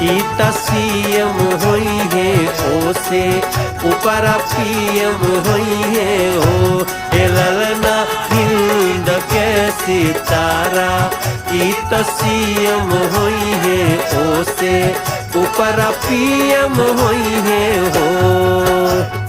ई त सीएम होई है ओसे ऊपर पीएम होई है हो। ए ललना हिंद के सितारा ई त सीएम होई है ओसे ऊपर पीएम होई है हो।